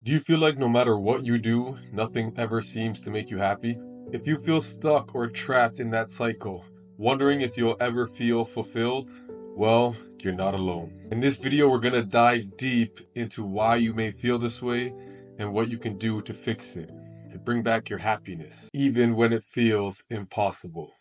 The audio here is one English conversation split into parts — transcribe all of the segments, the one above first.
Do you feel like no matter what you do, nothing ever seems to make you happy? If you feel stuck or trapped in that cycle, wondering if you'll ever feel fulfilled, well, you're not alone. In this video, we're gonna dive deep into why you may feel this way and what you can do to fix it and bring back your happiness, even when it feels impossible.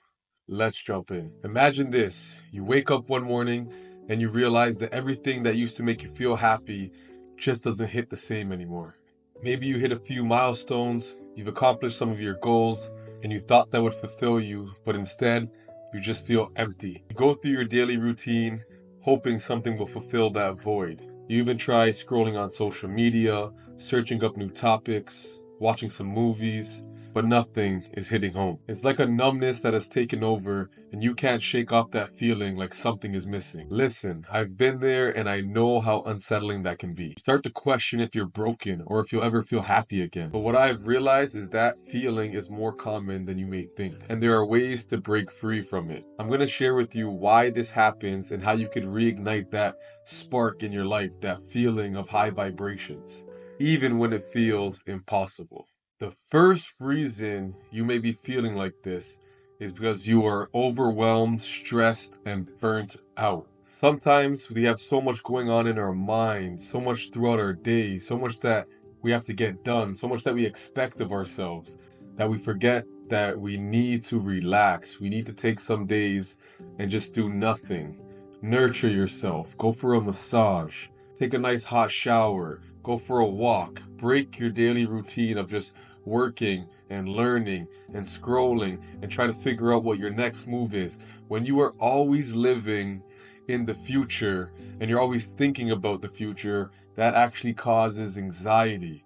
Let's jump in. Imagine this. You wake up one morning and you realize that everything that used to make you feel happy just doesn't hit the same anymore. Maybe you hit a few milestones, you've accomplished some of your goals, and you thought that would fulfill you, but instead, you just feel empty. You go through your daily routine, hoping something will fulfill that void. You even try scrolling on social media, searching up new topics, watching some movies, but nothing is hitting home. It's like a numbness that has taken over, and you can't shake off that feeling like something is missing. Listen, I've been there and I know how unsettling that can be. You start to question if you're broken or if you'll ever feel happy again. But what I've realized is that feeling is more common than you may think, and there are ways to break free from it. I'm going to share with you why this happens and how you could reignite that spark in your life, that feeling of high vibrations, even when it feels impossible. The first reason you may be feeling like this is because you are overwhelmed, stressed, and burnt out. Sometimes we have so much going on in our minds, so much throughout our day, so much that we have to get done, so much that we expect of ourselves, that we forget that we need to relax. We need to take some days and just do nothing. Nurture yourself, go for a massage, take a nice hot shower, go for a walk, break your daily routine of just working and learning and scrolling and try to figure out what your next move is. When you are always living in the future and you're always thinking about the future, that actually causes anxiety.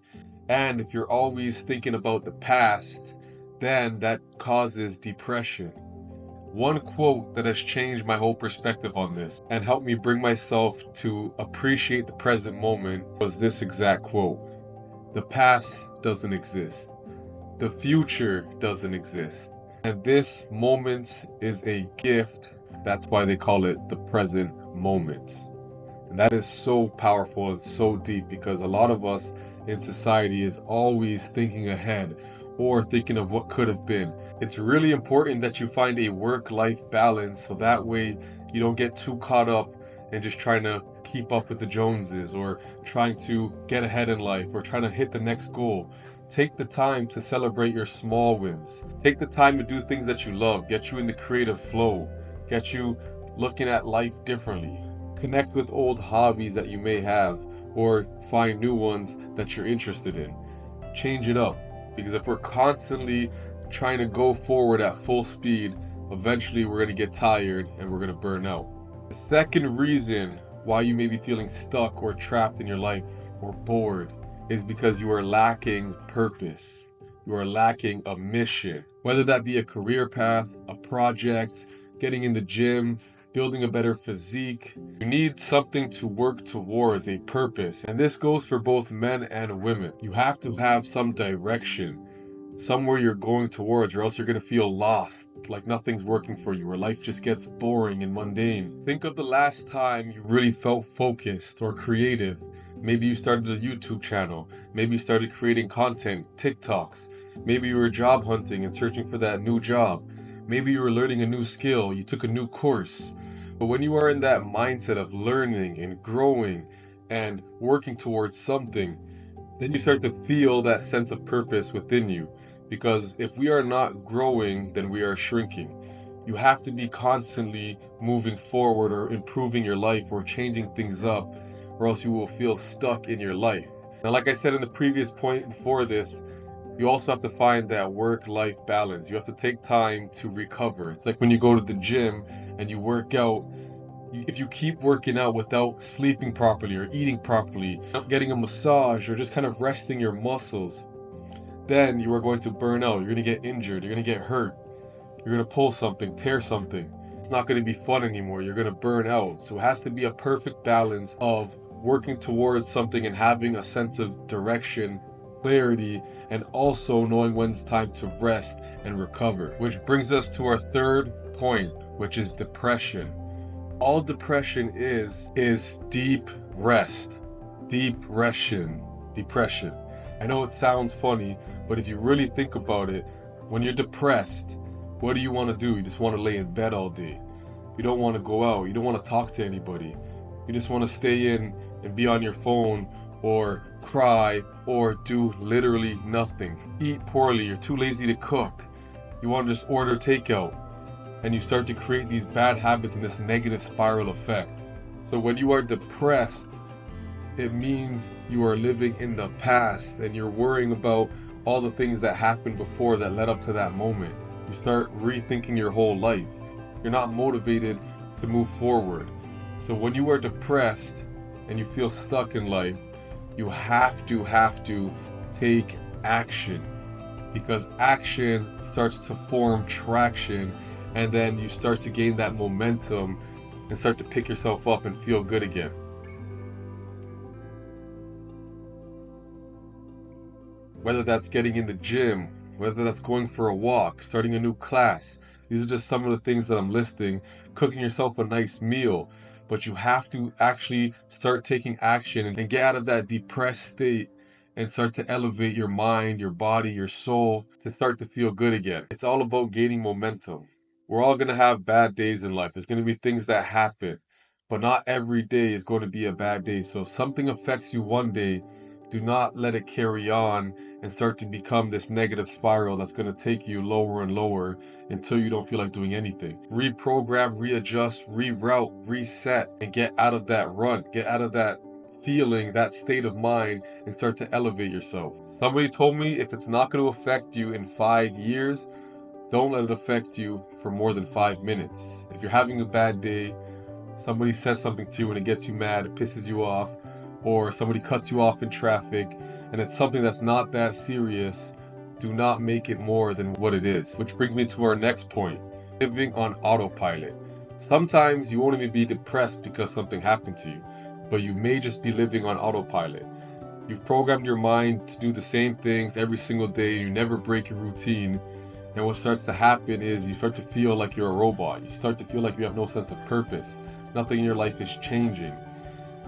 And if you're always thinking about the past, then that causes depression. One quote that has changed my whole perspective on this and helped me bring myself to appreciate the present moment was this exact quote: "The past doesn't exist. The future doesn't exist. And this moment is a gift." That's why they call it the present moment. And that is so powerful and so deep, because a lot of us in society is always thinking ahead or thinking of what could have been. It's really important that you find a work-life balance so that way you don't get too caught up in just trying to keep up with the Joneses or trying to get ahead in life or trying to hit the next goal. Take the time to celebrate your small wins. Take the time to do things that you love, get you in the creative flow, get you looking at life differently. Connect with old hobbies that you may have or find new ones that you're interested in. Change it up, because if we're constantly trying to go forward at full speed, eventually we're going to get tired and we're going to burn out. The second reason why you may be feeling stuck or trapped in your life or bored is because you are lacking purpose. You are lacking a mission, whether that be a career path, a project, getting in the gym, building a better physique. You need something to work towards, a purpose. And this goes for both men and women. You have to have some direction, somewhere you're going towards, or else you're going to feel lost, like nothing's working for you, or life just gets boring and mundane. Think of the last time you really felt focused or creative. Maybe you started a YouTube channel. Maybe you started creating content, TikToks. Maybe you were job hunting and searching for that new job. Maybe you were learning a new skill, you took a new course. But when you are in that mindset of learning and growing and working towards something, then you start to feel that sense of purpose within you. Because if we are not growing, then we are shrinking. You have to be constantly moving forward or improving your life or changing things up, or else you will feel stuck in your life. Now, like I said in the previous point before this, you also have to find that work-life balance. You have to take time to recover. It's like when you go to the gym and you work out. If you keep working out without sleeping properly or eating properly, not getting a massage or just kind of resting your muscles, then you are going to burn out. You're going to get injured. You're going to get hurt. You're going to pull something, tear something. It's not going to be fun anymore. You're going to burn out. So it has to be a perfect balance of working towards something and having a sense of direction, clarity, and also knowing when it's time to rest and recover. Which brings us to our third point, which is depression. All depression is deep rest, depression. I know it sounds funny, but if you really think about it, when you're depressed, what do you want to do? You just want to lay in bed all day. You don't want to go out. You don't want to talk to anybody. You just want to stay in and be on your phone or cry or do literally nothing. Eat poorly. You're too lazy to cook. You want to just order takeout. And you start to create these bad habits and this negative spiral effect. So when you are depressed, it means you are living in the past and you're worrying about all the things that happened before that led up to that moment. You start rethinking your whole life. You're not motivated to move forward. So when you are depressed and you feel stuck in life, you have to take action, because action starts to form traction, and then you start to gain that momentum and start to pick yourself up and feel good again. Whether that's getting in the gym, whether that's going for a walk, starting a new class. These are just some of the things that I'm listing. Cooking yourself a nice meal. But you have to actually start taking action and get out of that depressed state and start to elevate your mind, your body, your soul to start to feel good again. It's all about gaining momentum. We're all going to have bad days in life. There's going to be things that happen, but not every day is going to be a bad day. So if something affects you one day, do not let it carry on and start to become this negative spiral that's going to take you lower and lower until you don't feel like doing anything. Reprogram, readjust, reroute, reset, and get out of that rut, get out of that feeling, that state of mind, and start to elevate yourself. Somebody told me if it's not going to affect you in 5 years, don't let it affect you for more than 5 minutes. If you're having a bad day, somebody says something to you and it gets you mad, it pisses you off, or somebody cuts you off in traffic, and it's something that's not that serious, do not make it more than what it is. Which brings me to our next point, living on autopilot. Sometimes you won't even be depressed because something happened to you, but you may just be living on autopilot. You've programmed your mind to do the same things every single day, you never break your routine, and what starts to happen is you start to feel like you're a robot. You start to feel like you have no sense of purpose. Nothing in your life is changing.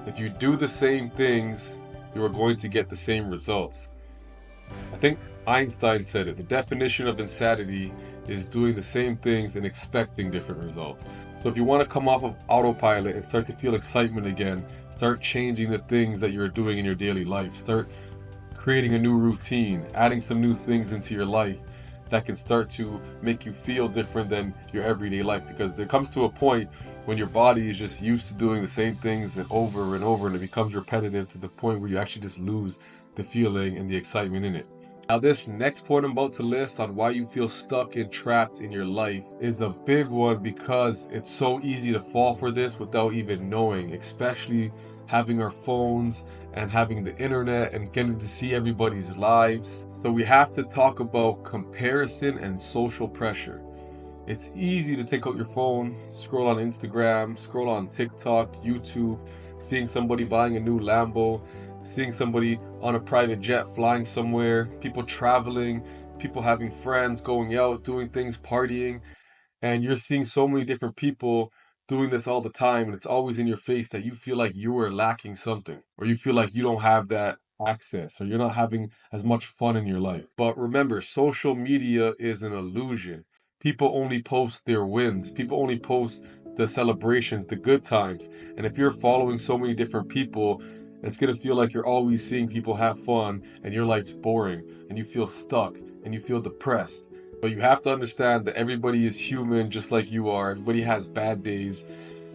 If you do the same things, you are going to get the same results. I think Einstein said it. The definition of insanity is doing the same things and expecting different results. So if you want to come off of autopilot and start to feel excitement again, start changing the things that you're doing in your daily life. Start creating a new routine, adding some new things into your life that can start to make you feel different than your everyday life, because there comes to a point when your body is just used to doing the same things and over, and it becomes repetitive to the point where you actually just lose the feeling and the excitement in it. Now, this next point I'm about to list on why you feel stuck and trapped in your life is a big one, because it's so easy to fall for this without even knowing, especially having our phones and having the internet and getting to see everybody's lives. So we have to talk about comparison and social pressure. It's easy to take out your phone, scroll on Instagram, scroll on TikTok, YouTube, seeing somebody buying a new Lambo, seeing somebody on a private jet flying somewhere, people traveling, people having friends, going out, doing things, partying, and you're seeing so many different people doing this all the time, and it's always in your face that you feel like you are lacking something, or you feel like you don't have that access, or you're not having as much fun in your life. But remember, social media is an illusion. People only post their wins. People only post the celebrations, the good times. And if you're following so many different people, it's going to feel like you're always seeing people have fun and your life's boring and you feel stuck and you feel depressed. But you have to understand that everybody is human just like you are. Everybody has bad days.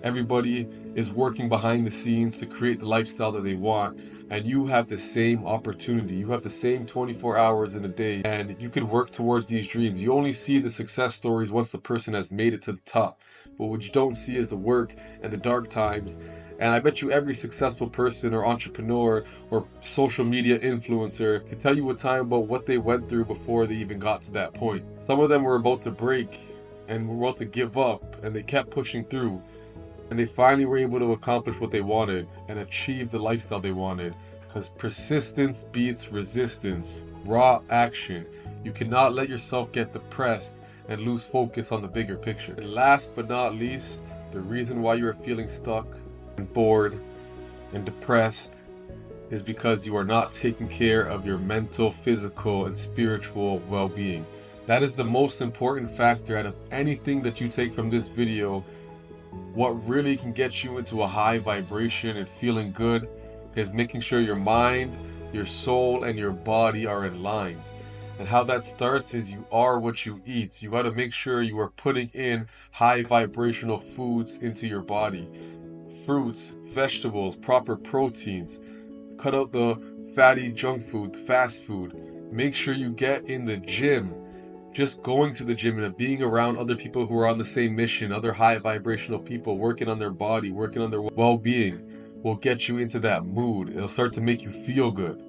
Everybody is working behind the scenes to create the lifestyle that they want. And you have the same opportunity. You have the same 24 hours in a day, and you can work towards these dreams. You only see the success stories once the person has made it to the top. But what you don't see is the work and the dark times. And I bet you every successful person or entrepreneur or social media influencer can tell you a time about what they went through before they even got to that point. Some of them were about to break and were about to give up, and they kept pushing through. And they finally were able to accomplish what they wanted and achieve the lifestyle they wanted. Because persistence beats resistance. Raw action. You cannot let yourself get depressed and lose focus on the bigger picture. And last but not least, the reason why you are feeling stuck and bored and depressed is because you are not taking care of your mental, physical, and spiritual well-being. That is the most important factor out of anything that you take from this video. What really can get you into a high vibration and feeling good is making sure your mind, your soul, and your body are aligned. And how that starts is you are what you eat. You got to make sure you are putting in high vibrational foods into your body. Fruits, vegetables, proper proteins. Cut out the fatty junk food, fast food. Make sure you get in the gym. Just going to the gym and being around other people who are on the same mission, other high vibrational people working on their body, working on their well-being, will get you into that mood. It'll start to make you feel good.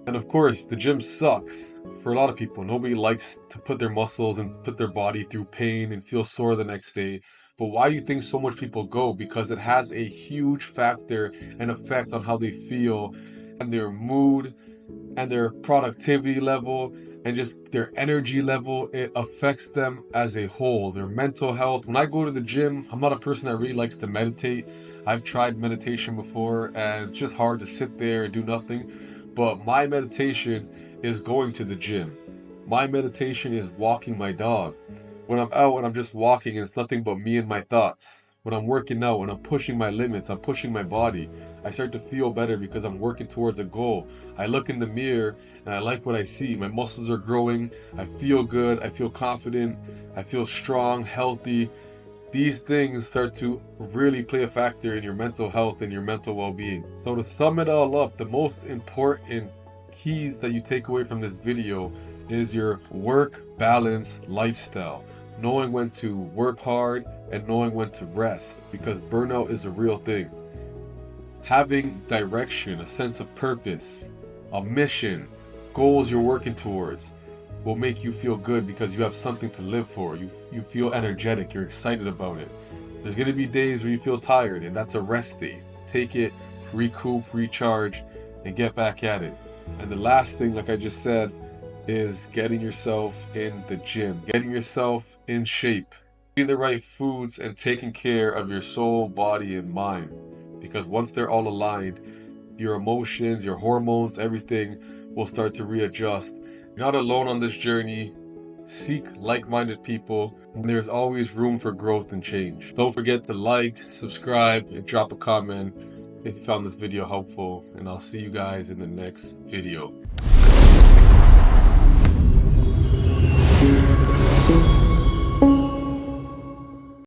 And of course, the gym sucks for a lot of people. Nobody likes to put their muscles and put their body through pain and feel sore the next day. But why do you think so much people go? Because it has a huge factor and effect on how they feel and their mood and their productivity level and just their energy level. It affects them as a whole, their mental health. When I go to the gym, I'm not a person that really likes to meditate. I've tried meditation before and it's just hard to sit there and do nothing. But my meditation is going to the gym. My meditation is walking my dog. When I'm out and I'm just walking and it's nothing but me and my thoughts. When I'm working out and I'm pushing my limits, I'm pushing my body, I start to feel better because I'm working towards a goal. I look in the mirror and I like what I see. My muscles are growing. I feel good. I feel confident. I feel strong, healthy. These things start to really play a factor in your mental health and your mental well-being. So to sum it all up, the most important keys that you take away from this video is your work balance lifestyle. Knowing when to work hard and knowing when to rest, because burnout is a real thing. Having direction, a sense of purpose, a mission, goals you're working towards will make you feel good because you have something to live for. You feel energetic, you're excited about it. There's going to be days where you feel tired, and that's a rest day. Take it, recoup, recharge, and get back at it. And the last thing, like I just said, is getting yourself in the gym, getting yourself in shape, eating the right foods, and taking care of your soul, body, and mind. Because once they're all aligned, your emotions, your hormones, everything will start to readjust. You're not alone on this journey. Seek like-minded people, and there's always room for growth and change. Don't forget to like, subscribe, and drop a comment if you found this video helpful, and I'll see you guys in the next video.